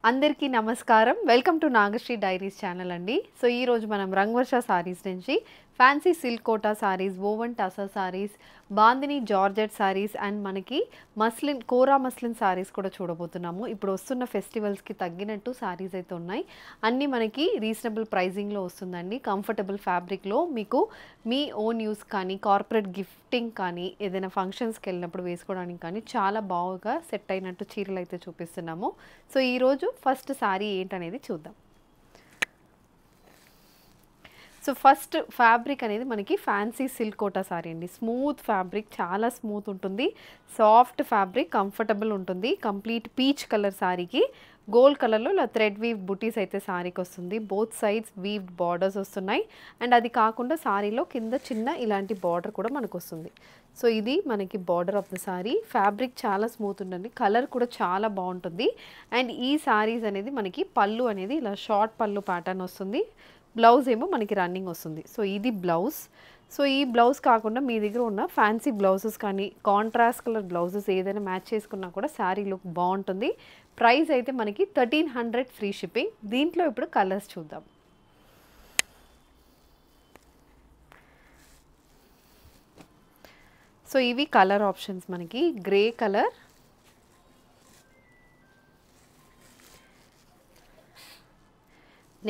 అందరికీ నమస్కారం. Welcome to Nagashri diaries channel అండి. సో ఈ రోజు మనం రంగవర్ష సారీస్ నుంచి fancy silk Kota sarees, woven tussar sarees, bandhani georgette sarees and మనకి మస్లిన్ కోరా మస్లిన్ సారీస్ కూడా చూడబోతున్నాము. ఇప్పుడు వస్తున్న ఫెస్టివల్స్కి తగ్గినట్టు సారీస్ అయితే ఉన్నాయి. అన్నీ మనకి రీజనబుల్ ప్రైజింగ్లో వస్తుందండి. కంఫర్టబుల్ ఫ్యాబ్రిక్లో మీకు మీ ఓన్ యూస్ కానీ కార్పొరేట్ గిఫ్టింగ్ కానీ ఏదైనా ఫంక్షన్స్కి వెళ్ళినప్పుడు వేసుకోవడానికి కానీ చాలా బాగా సెట్ అయినట్టు చీరలు అయితే చూపిస్తున్నాము. సో ఈరోజు ఫస్ట్ సారీ ఏంటనేది చూద్దాం. సో ఫస్ట్ ఫ్యాబ్రిక్ అనేది మనకి ఫ్యాన్సీ సిల్క్ కోటా సారీ అండి. స్మూత్ ఫ్యాబ్రిక్, చాలా స్మూత్ ఉంటుంది, సాఫ్ట్ ఫ్యాబ్రిక్, కంఫర్టబుల్ ఉంటుంది. కంప్లీట్ పీచ్ కలర్ సారీకి గోల్డ్ కలర్లో ఇలా థ్రెడ్ వీవ్ బుటీస్ అయితే సారీకి వస్తుంది. బోత్ సైడ్స్ వీవ్డ్ బార్డర్స్ వస్తున్నాయి. అండ్ అది కాకుండా సారీలో కింద చిన్న ఇలాంటి బార్డర్ కూడా మనకు వస్తుంది. సో ఇది మనకి border of the sorry. Fabric చాలా స్మూత్ ఉంటుంది, కలర్ కూడా చాలా బాగుంటుంది. అండ్ ఈ సారీస్ అనేది మనకి పళ్ళు అనేది ఇలా షార్ట్ పళ్ళు ప్యాటర్న్ వస్తుంది. బ్లౌజ్ ఏమో మనకి రన్నింగ్ వస్తుంది. సో ఇది బ్లౌజ్. సో ఈ బ్లౌజ్ కాకుండా మీ దగ్గర ఉన్న ఫ్యాన్సీ బ్లౌజెస్ కానీ కాంట్రాస్ట్ కలర్ బ్లౌజెస్ ఏదైనా మ్యాచ్ చేసుకున్నా కూడా శారీ లుక్ బాగుంటుంది. ప్రైస్ అయితే మనకి 1300 ఫ్రీ షిప్పింగ్. దీంట్లో ఇప్పుడు కలర్స్ చూద్దాం. సో ఇవి కలర్ ఆప్షన్స్ మనకి గ్రే కలర్,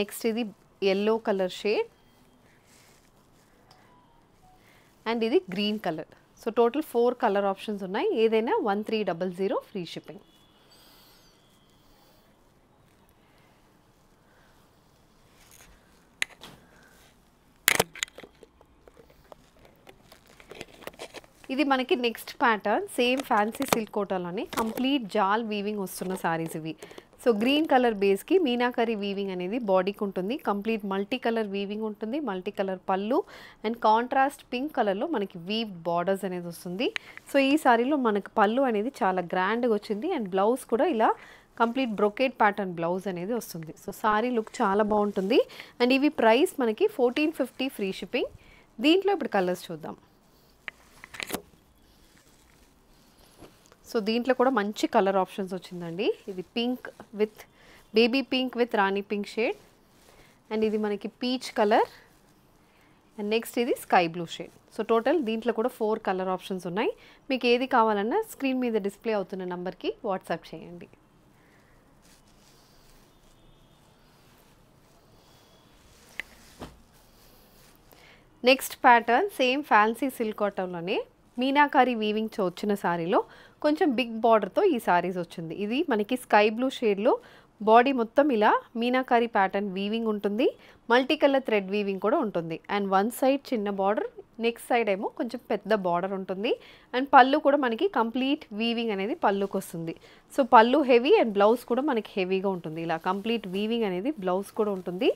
నెక్స్ట్ ఇది yellow కలర్ షేడ్ అండ్ ఇది green colour. So total 4 colour options ఉన్నాయి. ఏదైనా 1300 ఫ్రీ షిప్పింగ్. ఇది మనకి next pattern same fancy silk కోటాలోనే కంప్లీట్ జాల్ వీవింగ్ వస్తున్న సారీస్ ఇవి. సో గ్రీన్ కలర్ బేస్కి మీనాకరీ వీవింగ్ అనేది బాడీకి ఉంటుంది. కంప్లీట్ మల్టీ కలర్ వీవింగ్ ఉంటుంది, మల్టీ కలర్ పళ్ళు అండ్ కాంట్రాస్ట్ పింక్ కలర్లో మనకి వీవ్ బార్డర్స్ అనేది వస్తుంది. సో ఈ సారీలో మనకి పళ్ళు అనేది చాలా గ్రాండ్గా వచ్చింది అండ్ బ్లౌజ్ కూడా ఇలా కంప్లీట్ బ్రొకేట్ ప్యాటర్న్ బ్లౌజ్ అనేది వస్తుంది. సో సారీ లుక్ చాలా బాగుంటుంది. అండ్ ఇవి ప్రైస్ మనకి 1450 ఫ్రీ షిప్పింగ్. దీంట్లో ఇప్పుడు కలర్స్ చూద్దాం. సో దీంట్లో కూడా మంచి కలర్ ఆప్షన్స్ వచ్చిందండి. ఇది pink with baby pink with Rani pink shade and ఇది మనకి పీచ్ కలర్ అండ్ నెక్స్ట్ ఇది sky blue shade. So total దీంట్లో కూడా 4 కలర్ ఆప్షన్స్ ఉన్నాయి. మీకు ఏది కావాలన్నా స్క్రీన్ మీద డిస్ప్లే అవుతున్న నెంబర్కి వాట్సాప్ చేయండి. Next pattern same fancy silk కాటన్లోనే మీనాకారి వీవింగ్ వచ్చిన సారీలో కొంచెం బిగ్ బార్డర్తో ఈ సారీస్ వచ్చింది. ఇది మనకి స్కై బ్లూ షేడ్లో బాడీ మొత్తం ఇలా మీనాకారి ప్యాటర్న్ వీవింగ్ ఉంటుంది, మల్టీ కలర్ థ్రెడ్ వీవింగ్ కూడా ఉంటుంది. అండ్ వన్ సైడ్ చిన్న బార్డర్, నెక్స్ట్ సైడ్ ఏమో కొంచెం పెద్ద బార్డర్ ఉంటుంది. అండ్ పళ్ళు కూడా మనకి కంప్లీట్ వీవింగ్ అనేది పళ్ళుకి వస్తుంది. సో పళ్ళు హెవీ అండ్ బ్లౌజ్ కూడా మనకి హెవీగా ఉంటుంది. ఇలా కంప్లీట్ వీవింగ్ అనేది బ్లౌజ్ కూడా ఉంటుంది.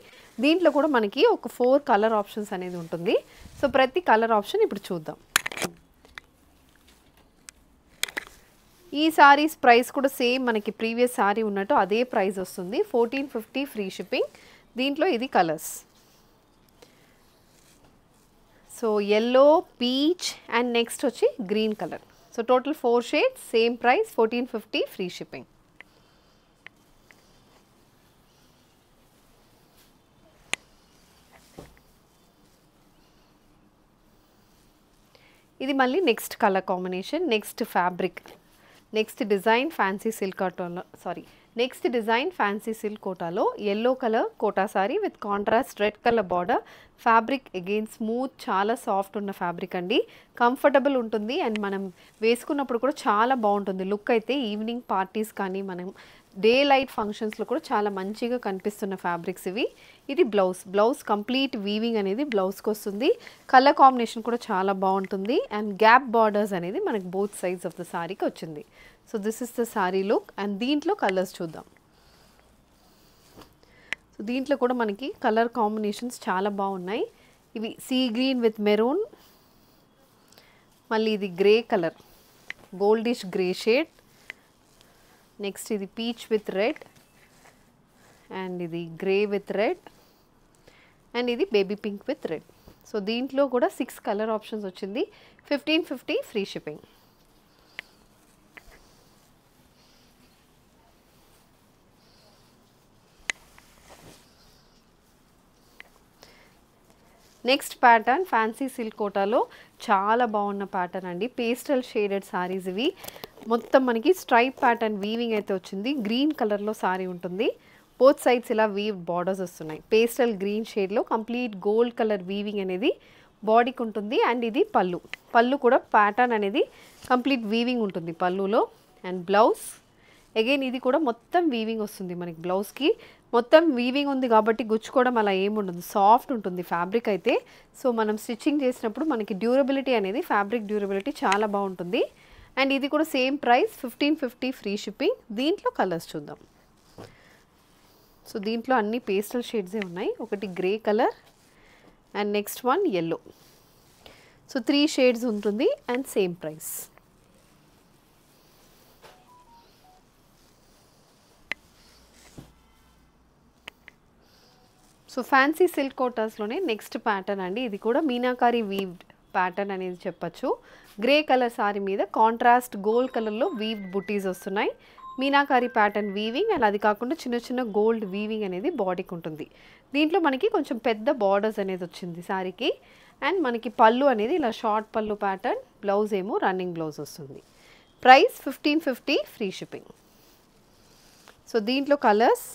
దీంట్లో కూడా మనకి ఒక 4 కలర్ ఆప్షన్స్ అనేది ఉంటుంది. సో ప్రతి కలర్ ఆప్షన్ ఇప్పుడు చూద్దాం. ఈ సారీస్ ప్రైస్ కూడా సేమ్ మనకి ప్రీవియస్ సారీ ఉన్నట్టు అదే ప్రైస్ వస్తుంది. 1450 ఫ్రీ షిప్పింగ్. దీంట్లో ఇది colours. So yellow, peach and next వచ్చి green colour. So total 4 shades, same price 1450 free shipping. ఇది మళ్ళీ next colour combination, next fabric, next design fancy silk కోటాలో నెక్స్ట్ డిజైన్ ఫ్యాన్సీ సిల్క్ కోటాలో yellow colour Kota sari with contrast red colour border. Fabric again smooth, చాలా soft ఉన్న fabric అండి. Comfortable ఉంటుంది and మనం వేసుకున్నప్పుడు కూడా చాలా బాగుంటుంది లుక్. అయితే ఈవినింగ్ పార్టీస్ కానీ మనం డే లైట్ ఫంక్షన్స్లో కూడా చాలా మంచిగా కనిపిస్తున్న ఫ్యాబ్రిక్స్ ఇవి. ఇది బ్లౌజ్ కంప్లీట్ వీవింగ్ అనేది బ్లౌజ్కి వస్తుంది. కలర్ కాంబినేషన్ కూడా చాలా బాగుంటుంది అండ్ గ్యాప్ బార్డర్స్ అనేది మనకి బోత్ సైడ్స్ ఆఫ్ ద సారీకి వచ్చింది. So this is the sorry look. And దీంట్లో కలర్స్ చూద్దాం. సో దీంట్లో కూడా మనకి కలర్ కాంబినేషన్స్ చాలా బాగున్నాయి. ఇవి సీ గ్రీన్ విత్ మెరూన్, మళ్ళీ ఇది grey colour, goldish grey shade, next ఇది పీచ్ విత్ రెడ్ అండ్ ఇది గ్రే విత్ రెడ్ అండ్ ఇది baby pink with red. So దీంట్లో కూడా 6 కలర్ ఆప్షన్స్ వచ్చింది. 1550 free shipping. Next pattern fancy silk కోటాలో చాలా బాగున్న ప్యాటర్న్ అండి. పేస్టల్ షేడెడ్ సారీస్ ఇవి. మొత్తం మనకి స్ట్రైప్ ప్యాటర్న్ వీవింగ్ అయితే వచ్చింది. గ్రీన్ కలర్లో సారీ ఉంటుంది. బోత్ సైడ్స్ ఇలా వీవ్ బార్డర్స్ వస్తున్నాయి. పేస్టల్ గ్రీన్ షేడ్లో కంప్లీట్ గోల్డ్ కలర్ వీవింగ్ అనేది బాడీకి ఉంటుంది. అండ్ ఇది పళ్ళు. పళ్ళు కూడా ప్యాటర్న్ అనేది కంప్లీట్ వీవింగ్ ఉంటుంది పళ్ళులో. అండ్ బ్లౌజ్ అగైన్ ఇది కూడా మొత్తం వీవింగ్ వస్తుంది మనకి. బ్లౌజ్కి మొత్తం వీవింగ్ ఉంది కాబట్టి గుచ్చుకోవడం అలా ఏముండదు, సాఫ్ట్ ఉంటుంది ఫ్యాబ్రిక్ అయితే. సో మనం స్టిచ్చింగ్ చేసినప్పుడు మనకి డ్యూరబిలిటీ అనేది, ఫ్యాబ్రిక్ డ్యూరబిలిటీ చాలా బాగుంటుంది. అండ్ ఇది కూడా సేమ్ ప్రైస్ 1550 ఫ్రీ షిప్పింగ్. దీంట్లో కలర్స్ చూద్దాం. సో దీంట్లో అన్ని పేస్టల్ షేడ్సే ఉన్నాయి. ఒకటి grey colour and next one yellow. So 3 shades ఉంటుంది and same price. So fancy silk కోటాస్లోనే నెక్స్ట్ ప్యాటర్న్ అండి. ఇది కూడా మీనాకారి వీవ్డ్ ప్యాటర్న్ అనేది చెప్పచ్చు. గ్రే కలర్ సారీ మీద కాంట్రాస్ట్ గోల్డ్ కలర్లో వీవ్డ్ బుటీస్ వస్తున్నాయి. మీనాకారి ప్యాటర్న్ వీవింగ్ అండ్ అది కాకుండా చిన్న చిన్న గోల్డ్ వీవింగ్ అనేది బాడీకి ఉంటుంది. దీంట్లో మనకి కొంచెం పెద్ద బార్డర్స్ అనేది వచ్చింది సారీకి. అండ్ మనకి పళ్ళు అనేది ఇలా షార్ట్ పళ్ళు ప్యాటర్న్, బ్లౌజ్ ఏమో రన్నింగ్ బ్లౌజ్ వస్తుంది. Price 1550 free shipping. సో దీంట్లో కలర్స్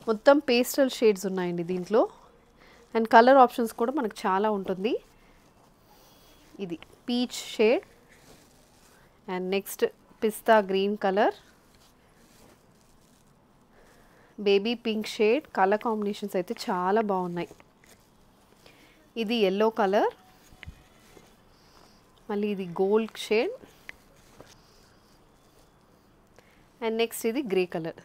మొత్తం పేస్టల్ షేడ్స్ ఉన్నాయండి దీంట్లో. అండ్ కలర్ ఆప్షన్స్ కూడా మనకు చాలా ఉంటుంది. ఇది peach shade and next pista green colour, baby pink shade. Colour combinations అయితే చాలా బాగున్నాయి. ఇది yellow కలర్, మళ్ళీ ఇది గోల్డ్ షేడ్ అండ్ నెక్స్ట్ ఇది గ్రే కలర్.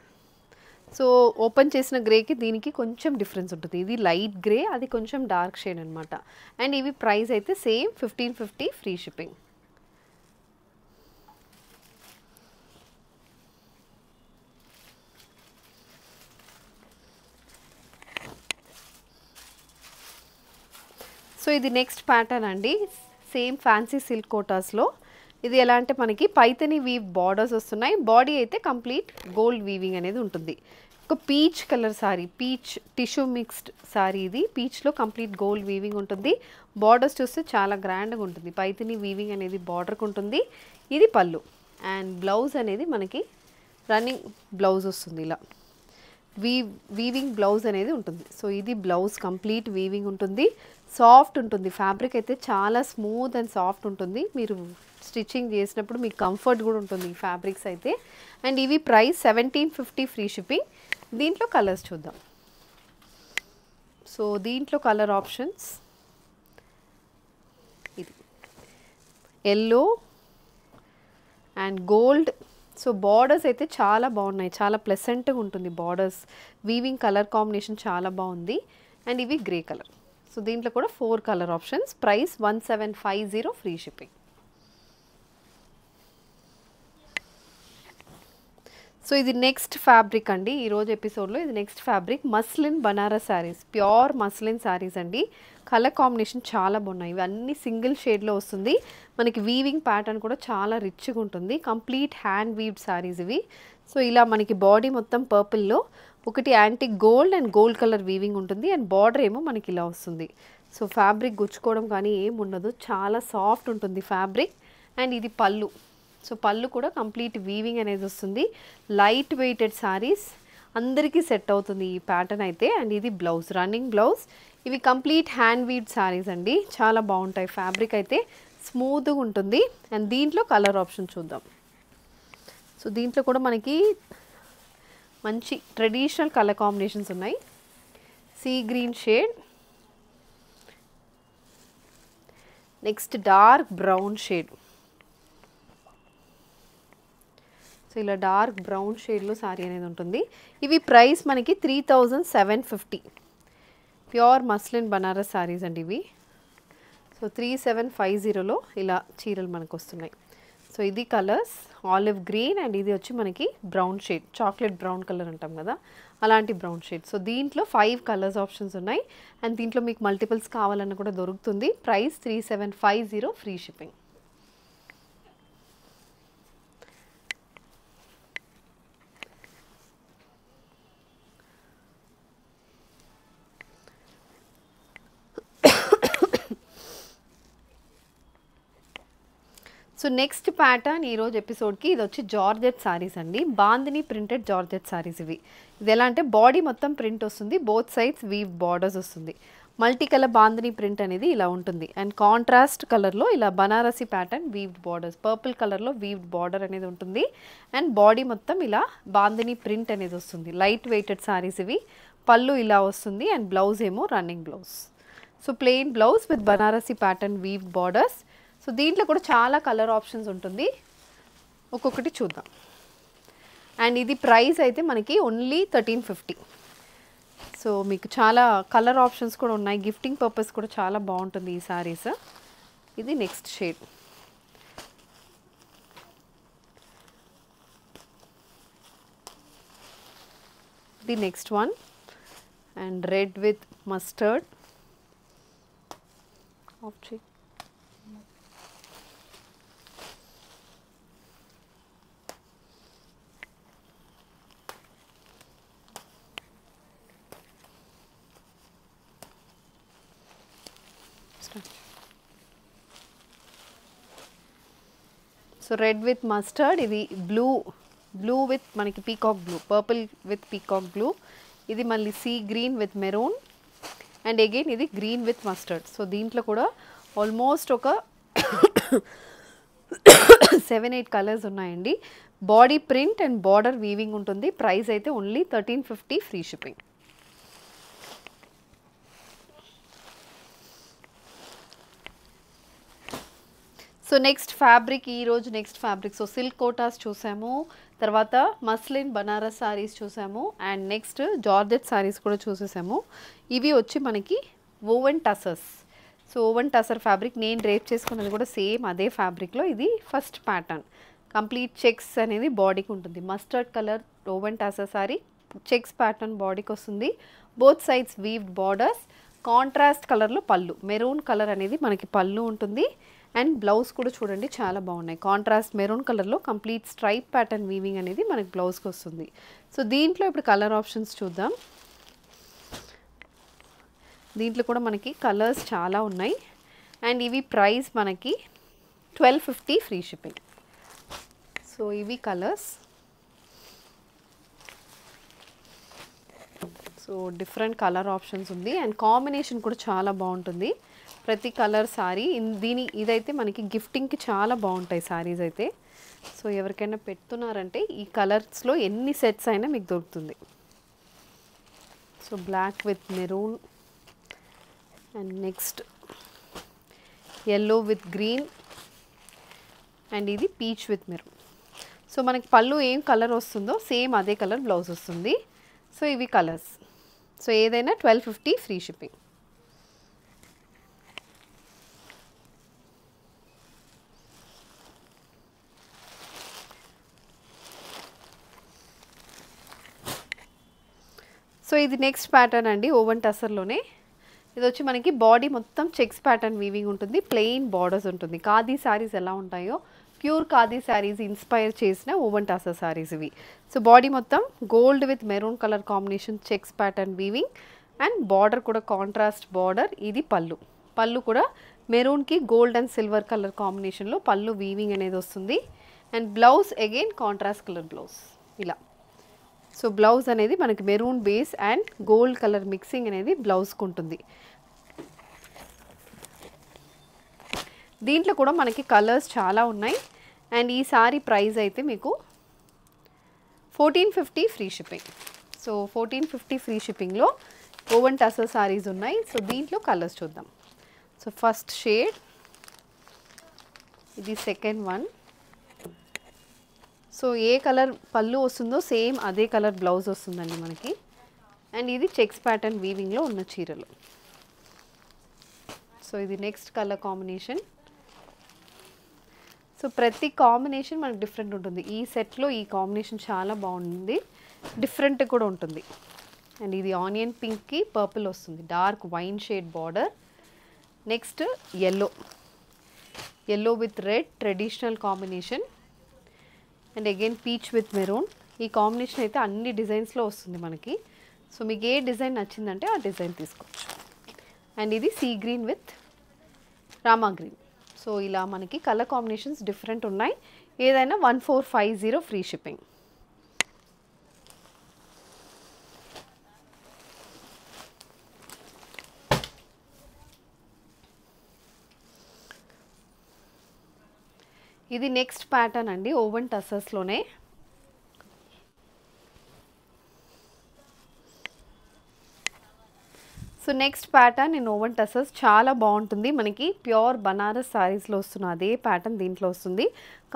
సో ఓపెన్ చేసిన గ్రేకి దీనికి కొంచెం డిఫరెన్స్ ఉంటుంది. ఇది లైట్ గ్రే, అది కొంచెం డార్క్ షేడ్ అనమాట. అండ్ ఇవి ప్రైస్ అయితే సేమ్ 1550 ఫ్రీ షిప్పింగ్. సో ఇది నెక్స్ట్ ప్యాటర్న్ అండి. సేమ్ ఫ్యాన్సీ సిల్క్ కోటాస్లో. ఇది ఎలా అంటే మనకి పైతని వీవ్ బార్డర్స్ వస్తున్నాయి. బాడీ అయితే కంప్లీట్ గోల్డ్ వీవింగ్ అనేది ఉంటుంది. ఒక peach colour sari, peach tissue mixed sari ఇది. పీచ్లో కంప్లీట్ గోల్డ్ వీవింగ్ ఉంటుంది. బార్డర్స్ చూస్తే చాలా గ్రాండ్గా ఉంటుంది. పైతని వీవింగ్ అనేది బార్డర్కి ఉంటుంది. ఇది పళ్ళు అండ్ బ్లౌజ్ అనేది మనకి రన్నింగ్ బ్లౌజ్ వస్తుంది. ఇలా వీవింగ్ బ్లౌజ్ అనేది ఉంటుంది. సో ఇది బ్లౌజ్ కంప్లీట్ వీవింగ్ ఉంటుంది. సాఫ్ట్ ఉంటుంది. ఫ్యాబ్రిక్ అయితే చాలా స్మూత్ అండ్ సాఫ్ట్ ఉంటుంది. మీరు స్టిచ్చింగ్ చేసినప్పుడు మీకు కంఫర్ట్ కూడా ఉంటుంది ఈ ఫ్యాబ్రిక్స్ అయితే. అండ్ ఇవి ప్రైస్ 1750 ఫ్రీ షిప్పింగ్. దీంట్లో కలర్స్ చూద్దాం. సో దీంట్లో కలర్ ఆప్షన్స్ ఇది yellow and gold. So borders అయితే చాలా బాగున్నాయి, చాలా ప్లెసెంట్గా ఉంటుంది బార్డర్స్. వీవింగ్ కలర్ కాంబినేషన్ చాలా బాగుంది. అండ్ ఇవి గ్రే కలర్. సో దీంట్లో కూడా 4 colour options. Price 1750 free shipping. So ఇది నెక్స్ట్ ఫ్యాబ్రిక్ అండి. ఈరోజు ఎపిసోడ్లో ఇది next fabric muslin Banaras saris, pure muslin saris అండి. కలర్ కాంబినేషన్ చాలా బాగున్నాయి. ఇవన్నీ సింగిల్ షేడ్లో వస్తుంది. మనకి వీవింగ్ ప్యాటర్న్ కూడా చాలా రిచ్గా ఉంటుంది. కంప్లీట్ హ్యాండ్ వీవ్డ్ శారీస్ ఇవి. సో ఇలా మనకి బాడీ మొత్తం పర్పుల్లో ఒకటి antique gold and gold colour weaving ఉంటుంది. అండ్ బార్డర్ ఏమో మనకి ఇలా వస్తుంది. సో ఫ్యాబ్రిక్ గుచ్చుకోవడం కానీ ఏం ఉండదు, చాలా సాఫ్ట్ ఉంటుంది ఫ్యాబ్రిక్. అండ్ ఇది పళ్ళు. సో పళ్ళు కూడా కంప్లీట్ వీవింగ్ అనేది వస్తుంది. లైట్ వెయిటెడ్ శారీస్ అందరికీ సెట్ అవుతుంది ఈ ప్యాటర్న్ అయితే. అండ్ ఇది బ్లౌజ్, రన్నింగ్ బ్లౌజ్. ఇవి కంప్లీట్ హ్యాండ్ వీవ్డ్ శారీస్ అండి. చాలా బాగుంటాయి. ఫ్యాబ్రిక్ అయితే స్మూత్గా ఉంటుంది. అండ్ దీంట్లో కలర్ ఆప్షన్ చూద్దాం. సో దీంట్లో కూడా మనకి మంచి ట్రెడిషనల్ కలర్ కాంబినేషన్స్ ఉన్నాయి. Sea green shade, next dark brown shade. So ఇలా డార్క్ బ్రౌన్ షేడ్లో సారీ అనేది ఉంటుంది. ఇవి ప్రైస్ మనకి 3750. ప్యూర్ మస్లిన్ బనారస్ సారీస్ అండి ఇవి. సో 3750లో ఇలా చీరలు మనకు వస్తున్నాయి. సో ఇది కలర్స్ ఆలివ్ గ్రీన్ అండ్ ఇది వచ్చి మనకి brown shade, chocolate brown colour అంటాం కదా అలాంటి బ్రౌన్ షేడ్. సో దీంట్లో 5 కలర్స్ ఆప్షన్స్ ఉన్నాయి. అండ్ దీంట్లో మీకు మల్టిపుల్స్ కావాలన్నా కూడా దొరుకుతుంది. Price 3750 free shipping. So next pattern ఈరోజు ఎపిసోడ్కి ఇది వచ్చి జార్జెట్ సారీస్ అండి. బాందిని ప్రింటెడ్ జార్జెట్ సారీస్ ఇవి. ఇది ఎలా అంటే బాడీ మొత్తం ప్రింట్ వస్తుంది, బోత్ సైడ్స్ వీవ్ బార్డర్స్ వస్తుంది. మల్టీ కలర్ బాందిని ప్రింట్ అనేది ఇలా ఉంటుంది. అండ్ కాంట్రాస్ట్ కలర్లో ఇలా Banarasi pattern weaved borders, purple కలర్లో వీవ్డ్ బార్డర్ అనేది ఉంటుంది. అండ్ బాడీ మొత్తం ఇలా బాందిని ప్రింట్ అనేది వస్తుంది. లైట్ వెయిటెడ్ సారీస్ ఇవి. పళ్ళు ఇలా వస్తుంది అండ్ బ్లౌజ్ ఏమో running blouse. So plain blouse with Banarasi pattern weaved borders. So దీంట్లో కూడా చాలా కలర్ ఆప్షన్స్ ఉంటుంది, ఒక్కొక్కటి చూద్దాం. అండ్ ఇది ప్రైస్ అయితే మనకి ఓన్లీ 1350. సో మీకు చాలా కలర్ ఆప్షన్స్ కూడా ఉన్నాయి, గిఫ్టింగ్ పర్పస్ కూడా చాలా బాగుంటుంది ఈ సారీస్. ఇది నెక్స్ట్ షేడ్. ఇది next one and red with mustard of shade. So red with mustard, ఇది బ్లూ విత్ మనకి peacock blue, purple with peacock blue. ఇది మళ్ళీ sea green with maroon and again ఇది గ్రీన్ విత్ మస్టర్డ్. సో దీంట్లో కూడా almost ఒక 7-8 colours ఉన్నాయండి. Body print and border weaving ఉంటుంది. ప్రైస్ అయితే only 1350, free shipping. So next fabric, ఈరోజు next fabric. So silk Kotas చూసాము, తర్వాత మస్లిన్ బనారస్ సారీస్ చూసాము, అండ్ నెక్స్ట్ జార్జెట్ సారీస్ కూడా చూసేసాము. ఇవి వచ్చి మనకి woven tussars. So woven tussar fabric నేను డ్రేప్ చేసుకున్నది కూడా సేమ్ అదే ఫ్యాబ్రిక్లో. ఇది ఫస్ట్ ప్యాటర్న్. కంప్లీట్ చెక్స్ అనేది బాడీకి ఉంటుంది. Mustard colour woven tussar saree, checks pattern బాడీకి వస్తుంది. Both sides weaved borders. Contrast కలర్లో పళ్ళు, మెరూన్ కలర్ అనేది మనకి పళ్ళు ఉంటుంది. అండ్ బ్లౌజ్ కూడా చూడండి చాలా బాగున్నాయి. కాంట్రాస్ట్ మెరూన్ కలర్లో కంప్లీట్ స్ట్రైప్ ప్యాటర్న్ వీవింగ్ అనేది మనకి బ్లౌజ్కి వస్తుంది. సో దీంట్లో ఇప్పుడు కలర్ ఆప్షన్స్ చూద్దాం. దీంట్లో కూడా మనకి కలర్స్ చాలా ఉన్నాయి. అండ్ ఇవి ప్రైస్ మనకి 1250, ఫ్రీ షిప్పింగ్. సో ఇవి colours. So different colour options ఉంది అండ్ కాంబినేషన్ కూడా చాలా బాగుంటుంది. ప్రతి కలర్ సారీ ఇదైతే మనకి గిఫ్టింగ్కి చాలా బాగుంటాయి సారీస్ అయితే. సో ఎవరికైనా పెడుతున్నారంటే ఈ కలర్స్లో ఎన్ని సెట్స్ అయినా మీకు దొరుకుతుంది. So black with maroon and next yellow with green and ఇది పీచ్ విత్ మెరూన్. సో మనకి పళ్ళు ఏం కలర్ వస్తుందో సేమ్ అదే కలర్ బ్లౌజ్ వస్తుంది. సో ఇవి కలర్స్. సో ఏదైనా 1250, ఫ్రీ షిప్పింగ్. సో ఇది నెక్స్ట్ ప్యాటర్న్ అండి, ఓవెన్ టసర్లోనే. ఇది వచ్చి మనకి బాడీ మొత్తం చెక్స్ ప్యాటర్న్ వీవింగ్ ఉంటుంది, ప్లెయిన్ బార్డర్స్ ఉంటుంది. ఖాదీ శారీస్ ఎలా ఉంటాయో ప్యూర్ ఖాదీ శారీస్ ఇన్స్పైర్ చేసిన ఓవెన్ టసర్ శారీస్ ఇవి. సో బాడీ మొత్తం gold with maroon colour combination checks pattern weaving and border కూడా కాంట్రాస్ట్ బార్డర్. ఇది పళ్ళు కూడా మెరూన్కి గోల్డ్ అండ్ సిల్వర్ కలర్ కాంబినేషన్లో పళ్ళు వీవింగ్ అనేది వస్తుంది. And blouse again contrast colour blouse ఇలా. సో బ్లౌజ్ అనేది మనకి maroon base and gold colour mixing అనేది బ్లౌజ్కి ఉంటుంది. దీంట్లో కూడా మనకి కలర్స్ చాలా ఉన్నాయి. అండ్ ఈ సారీ ప్రైస్ అయితే మీకు 1450, ఫ్రీ షిప్పింగ్. సో 1450 ఫ్రీ షిప్పింగ్లో ఓవెన్ టసర్ సారీస్ ఉన్నాయి. సో దీంట్లో కలర్స్ చూద్దాం. సో ఫస్ట్ షేడ్, ఇది సెకండ్ వన్. సో ఏ కలర్ పళ్ళు వస్తుందో సేమ్ అదే కలర్ బ్లౌజ్ వస్తుందండి మనకి. అండ్ ఇది చెక్స్ ప్యాటర్న్ వీవింగ్లో ఉన్న చీరలు. సో ఇది నెక్స్ట్ కలర్ కాంబినేషన్. సో ప్రతి కాంబినేషన్ మనకు డిఫరెంట్ ఉంటుంది. ఈ సెట్లో ఈ కాంబినేషన్ చాలా బాగుంది, డిఫరెంట్ కూడా ఉంటుంది. అండ్ ఇది ఆనియన్ పింక్కి పర్పుల్ వస్తుంది, dark wine shade border. Next yellow with red traditional combination. And again peach with maroon. ఈ కాంబినేషన్ అయితే అన్ని డిజైన్స్లో వస్తుంది మనకి. సో మీకు ఏ డిజైన్ నచ్చిందంటే ఆ డిజైన్ తీసుకోవచ్చు. అండ్ ఇది sea green with Rama green. So ఇలా మనకి కలర్ కాంబినేషన్స్ డిఫరెంట్ ఉన్నాయి. ఏదైనా 1450 ఫ్రీ షిప్పింగ్. ఇది నెక్స్ట్ ప్యాటర్న్ అండి, ఓవెన్ టసర్స్లోనే. So next pattern in woven tussars చాలా బాగుంటుంది. మనకి ప్యూర్ బనారస్ శారీస్లో వస్తున్న అదే ప్యాటర్న్ దీంట్లో వస్తుంది.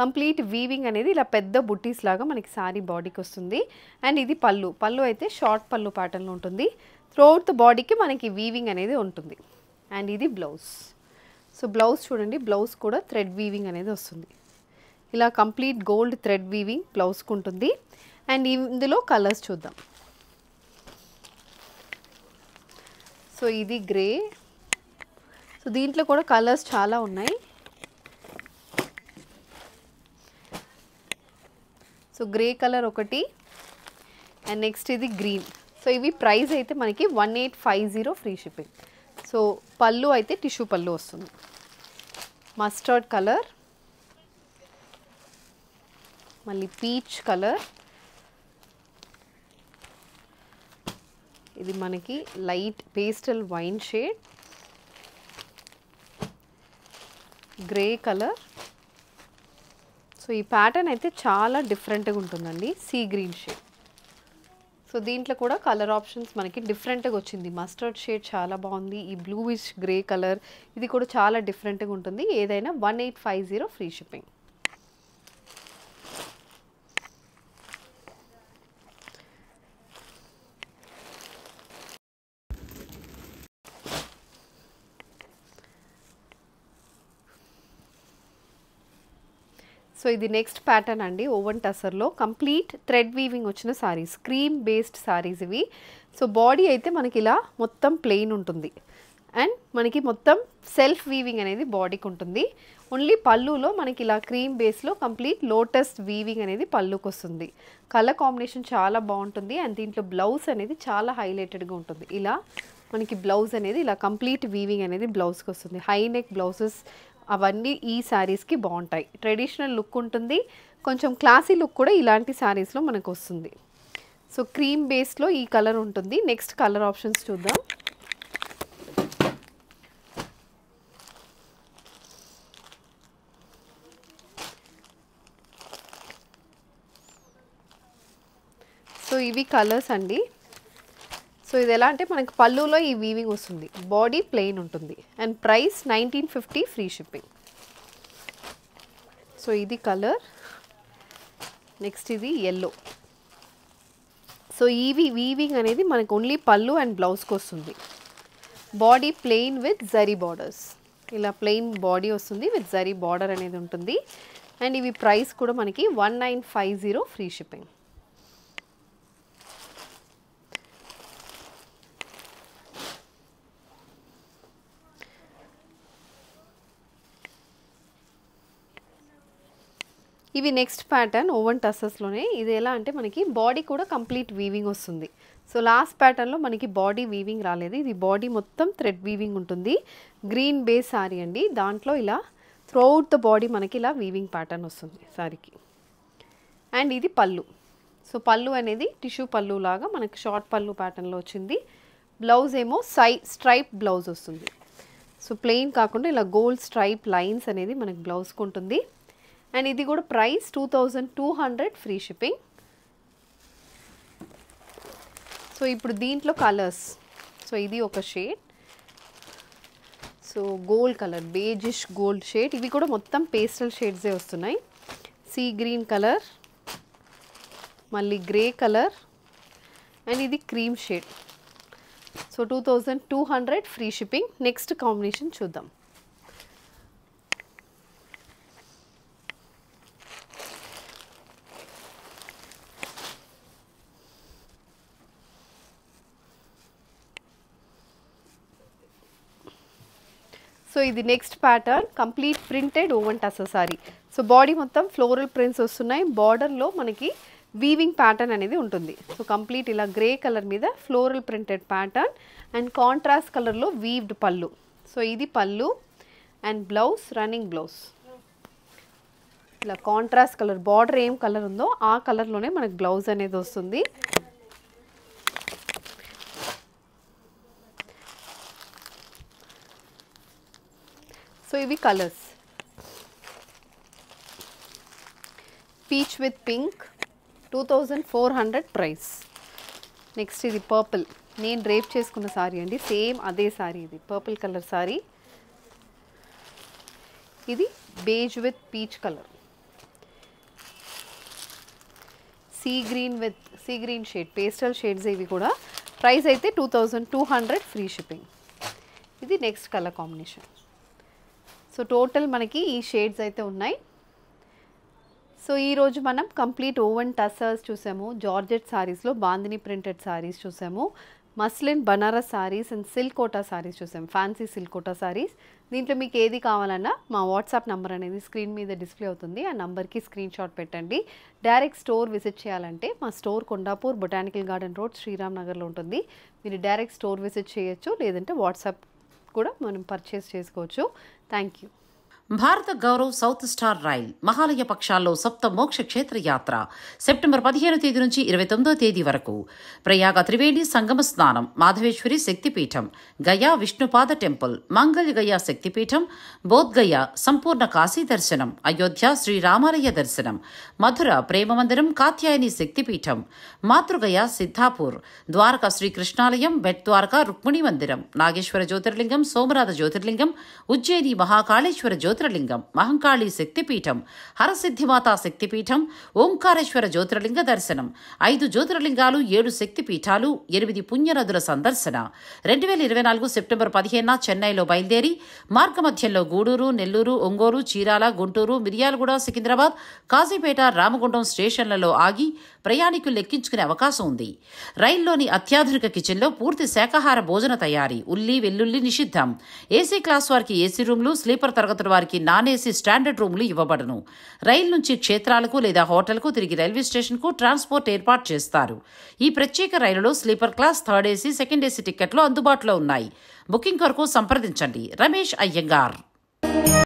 కంప్లీట్ వీవింగ్ అనేది ఇలా పెద్ద బుట్టీస్ లాగా మనకి శారీ బాడీకి వస్తుంది. అండ్ ఇది పళ్ళు. పళ్ళు అయితే షార్ట్ పళ్ళు ప్యాటర్న్లో ఉంటుంది. త్రూఅవుట్ ద బాడీకి మనకి వీవింగ్ అనేది ఉంటుంది. అండ్ ఇది బ్లౌజ్. సో బ్లౌజ్ చూడండి, బ్లౌజ్ కూడా థ్రెడ్ వీవింగ్ అనేది వస్తుంది. ఇలా కంప్లీట్ గోల్డ్ థ్రెడ్ వీవింగ్ బ్లౌజ్కి ఉంటుంది. అండ్ ఇందులో కలర్స్ చూద్దాం. సో ఇది గ్రే. సో దీంట్లో కూడా కలర్స్ చాలా ఉన్నాయి. సో గ్రే కలర్ ఒకటి, అండ్ నెక్స్ట్ ఇది గ్రీన్. సో ఇవి ప్రైస్ అయితే మనకి 1850 ఫ్రీ షిప్పింగ్. సో పళ్ళు అయితే టిష్యూ పళ్ళు వస్తుంది. మస్టర్డ్ కలర్, మళ్ళీ పీచ్ కలర్, ఇది మనకి light pastel wine shade, grey colour. So ఈ ప్యాటర్న్ అయితే చాలా డిఫరెంట్గా ఉంటుందండి, సీ గ్రీన్ షేడ్. సో దీంట్లో కూడా కలర్ ఆప్షన్స్ మనకి డిఫరెంట్గా వచ్చింది. మస్టర్డ్ షేడ్ చాలా బాగుంది. ఈ బ్లూయిష్ గ్రే కలర్ ఇది కూడా చాలా డిఫరెంట్గా ఉంటుంది. ఏదైనా 1850 ఫ్రీ షిప్పింగ్. సో ఇది నెక్స్ట్ ప్యాటర్న్ అండి, ఓవెన్ టసర్లో కంప్లీట్ థ్రెడ్ వీవింగ్ వచ్చిన సారీస్, క్రీమ్ బేస్డ్ సారీస్ ఇవి. సో బాడీ అయితే మనకి ఇలా మొత్తం ప్లెయిన్ ఉంటుంది. అండ్ మనకి మొత్తం సెల్ఫ్ వీవింగ్ అనేది బాడీకి ఉంటుంది. ఓన్లీ పళ్ళులో మనకి ఇలా క్రీమ్ బేస్లో కంప్లీట్ లోటస్ వీవింగ్ అనేది పళ్ళుకి వస్తుంది. కలర్ కాంబినేషన్ చాలా బాగుంటుంది. అండ్ దీంట్లో బ్లౌజ్ అనేది చాలా హైలైటెడ్గా ఉంటుంది. ఇలా మనకి బ్లౌజ్ అనేది ఇలా కంప్లీట్ వీవింగ్ అనేది బ్లౌజ్కి వస్తుంది. హై నెక్ బ్లౌజెస్ అవన్నీ ఈ శారీస్కి బాగుంటాయి. ట్రెడిషనల్ లుక్ ఉంటుంది, కొంచెం క్లాసీ లుక్ కూడా ఇలాంటి శారీస్లో మనకు వస్తుంది. సో క్రీమ్ బేస్లో ఈ కలర్ ఉంటుంది. నెక్స్ట్ కలర్ ఆప్షన్స్ చూద్దాం. సో ఇవి కలర్స్ అండి. సో ఇది ఎలా అంటే మనకి పళ్ళులో ఈ వీవింగ్ వస్తుంది, బాడీ ప్లెయిన్ ఉంటుంది. And price 1950 free shipping. So ఇది కలర్. నెక్స్ట్ ఇది ఎల్లో. సో ఈ వీవింగ్ అనేది మనకు ఓన్లీ పళ్ళు అండ్ బ్లౌజ్కి వస్తుంది. Body plain with zari borders. ఇలా ప్లెయిన్ బాడీ వస్తుంది విత్ జరీ బార్డర్ అనేది ఉంటుంది. అండ్ ఇవి ప్రైస్ కూడా మనకి 1950 ఫ్రీ షిప్పింగ్. ఇవి నెక్స్ట్ ప్యాటర్న్ ఓవెన్ టసర్స్లోనే. ఇది ఎలా అంటే మనకి బాడీ కూడా కంప్లీట్ వీవింగ్ వస్తుంది. సో లాస్ట్ ప్యాటర్న్లో మనకి బాడీ వీవింగ్ రాలేదు, ఇది బాడీ మొత్తం థ్రెడ్ వీవింగ్ ఉంటుంది. గ్రీన్ బేస్ సారీ అండి, దాంట్లో ఇలా త్రూఅవుట్ ద బాడీ మనకి ఇలా వీవింగ్ ప్యాటర్న్ వస్తుంది సారీకి. అండ్ ఇది పళ్ళు. సో పళ్ళు అనేది టిష్యూ పళ్ళు లాగా మనకి షార్ట్ పళ్ళు ప్యాటర్న్లో వచ్చింది. బ్లౌజ్ ఏమో స్ట్రైప్ బ్లౌజ్ వస్తుంది. సో ప్లెయిన్ కాకుండా ఇలా గోల్డ్ స్ట్రైప్ లైన్స్ అనేది మనకి బ్లౌజ్కి ఉంటుంది. అండ్ ఇది కూడా ప్రైస్ 2200 ఫ్రీ షిప్పింగ్. సో ఇప్పుడు దీంట్లో కలర్స్. సో ఇది ఒక shade, so gold colour, beigish gold shade. ఇవి కూడా మొత్తం పేస్టల్ షేడ్సే వస్తున్నాయి. సీ గ్రీన్ కలర్, మళ్ళీ గ్రే కలర్, అండ్ ఇది cream shade. So 2200 free shipping. Next combination చూద్దాం. సో ఇది next pattern, complete printed woven tussar sari. So body మొత్తం ఫ్లోరల్ ప్రింట్స్ వస్తున్నాయి. బార్డర్లో మనకి వీవింగ్ ప్యాటర్న్ అనేది ఉంటుంది. సో కంప్లీట్ ఇలా గ్రే కలర్ మీద floral printed pattern and contrast కలర్లో వీవ్డ్ పళ్ళు. సో ఇది పళ్ళు. అండ్ బ్లౌజ్ రన్నింగ్ బ్లౌజ్ ఇలా కాంట్రాస్ట్ కలర్, బార్డర్ ఏం కలర్ ఉందో ఆ కలర్లోనే మనకు బ్లౌజ్ అనేది వస్తుంది. సో ఇవి colours, peach with pink 2400 price. Next ఇది పర్పుల్, నేను డ్రేప్ చేసుకున్న సారీ అండి, సేమ్ అదే సారీ, ఇది పర్పుల్ కలర్ సారీ. ఇది beige with peach colour, sea green shade, pastel shades ఇవి కూడా. ప్రైస్ అయితే 2200 ఫ్రీ షిప్పింగ్. ఇది next colour combination. So total మనకి ఈ షేడ్స్ అయితే ఉన్నాయి. సో ఈరోజు మనం కంప్లీట్ ఓవెన్ టసర్స్ చూసాము, జార్జెట్ సారీస్లో బాందిని ప్రింటెడ్ సారీస్ చూసాము, muslin Banaras sarees and silk Kota sarees చూసాము, ఫ్యాన్సీ సిల్క్ కోటా సారీస్. దీంట్లో మీకు ఏది కావాలన్నా మా వాట్సాప్ నెంబర్ అనేది స్క్రీన్ మీద డిస్ప్లే అవుతుంది, ఆ నెంబర్కి స్క్రీన్ షాట్ పెట్టండి. డైరెక్ట్ స్టోర్ విజిట్ చేయాలంటే మా store Kondapur botanical garden road Shriram నగర్లో ఉంటుంది. మీరు డైరెక్ట్ స్టోర్ విజిట్ చేయొచ్చు, లేదంటే వాట్సాప్ కూడా మనం పర్చేస్ చేసుకోవచ్చు. Thank you. Bharat Gaurav south star rail Mahalaya పక్షాల్లో సప్త మోక్ష క్షేత్ర యాత్ర సెప్టెంబర్ 15వ తేదీ నుంచి 29వ తేదీ వరకు. ప్రయాగ త్రివేణి సంగమ స్నానం, మాధవేశ్వరి శక్తిపీఠం, గయా విష్ణుపాద టెంపుల్, మంగళ గయా శక్తిపీఠం, బోధ్గయ సంపూర్ణ కాశీ దర్శనం, అయోధ్య శ్రీరామాలయ దర్శనం, మధుర ప్రేమ మందిరం కాత్యాయని శక్తిపీఠం, మాతృగయ సిద్ధాపూర్, ద్వారకా శ్రీకృష్ణాలయం, బెట్ ద్వారకా రుక్మిణి మందిరం, నాగేశ్వర జ్యోతిర్లింగం, సోమనాథ జ్యోతిర్లింగం, ఉజ్జయిని మహాకాళేశ్వర జ్యోతిర్లింగం, మహంకాళి శక్తిపీఠం, హరసిద్ధిమాతా శక్తిపీఠం, ఓంకారేశ్వర జ్యోతిర్లింగ దర్శనం, 5 జ్యోతిర్లింగాలు, 7 శక్తిపీఠాలు, 8 పుణ్యనదుల సందర్శన. 2024 సెప్టెంబర్ 15న చెన్నైలో బయలుదేరి మార్గమధ్యంలో గూడూరు, నెల్లూరు, ఒంగోలు, చీరాల, గుంటూరు, మిర్యాలగూడ, సికింద్రాబాద్, కాజీపేట, రామగుండం స్టేషన్లలో ఆగి ప్రయాణికులు లెక్కించుకునే అవకాశం ఉంది. రైల్లోని అత్యాధునిక కిచెన్లో పూర్తి శాకాహార భోజన తయారీ, ఉల్లి వెల్లుల్లి నిషిద్ధం. ఏసీ క్లాస్ వారికి ఏసీ రూమ్లు, స్లీపర్ తరగతుల వారికి నాన్ ఏసీ స్టాండర్డ్ రూమ్లు ఇవ్వబడును. రైలు నుంచి క్షేత్రాలకు లేదా హోటల్కు తిరిగి రైల్వే స్టేషన్కు ట్రాన్స్పోర్ట్ ఏర్పాటు చేస్తారు. ఈ ప్రత్యేక రైలులో sleeper class, third AC, second AC టికెట్లు అందుబాటులో ఉన్నాయి. బుకింగ్ కొరకు సంప్రదించండి రమేష్ అయ్యంగార్.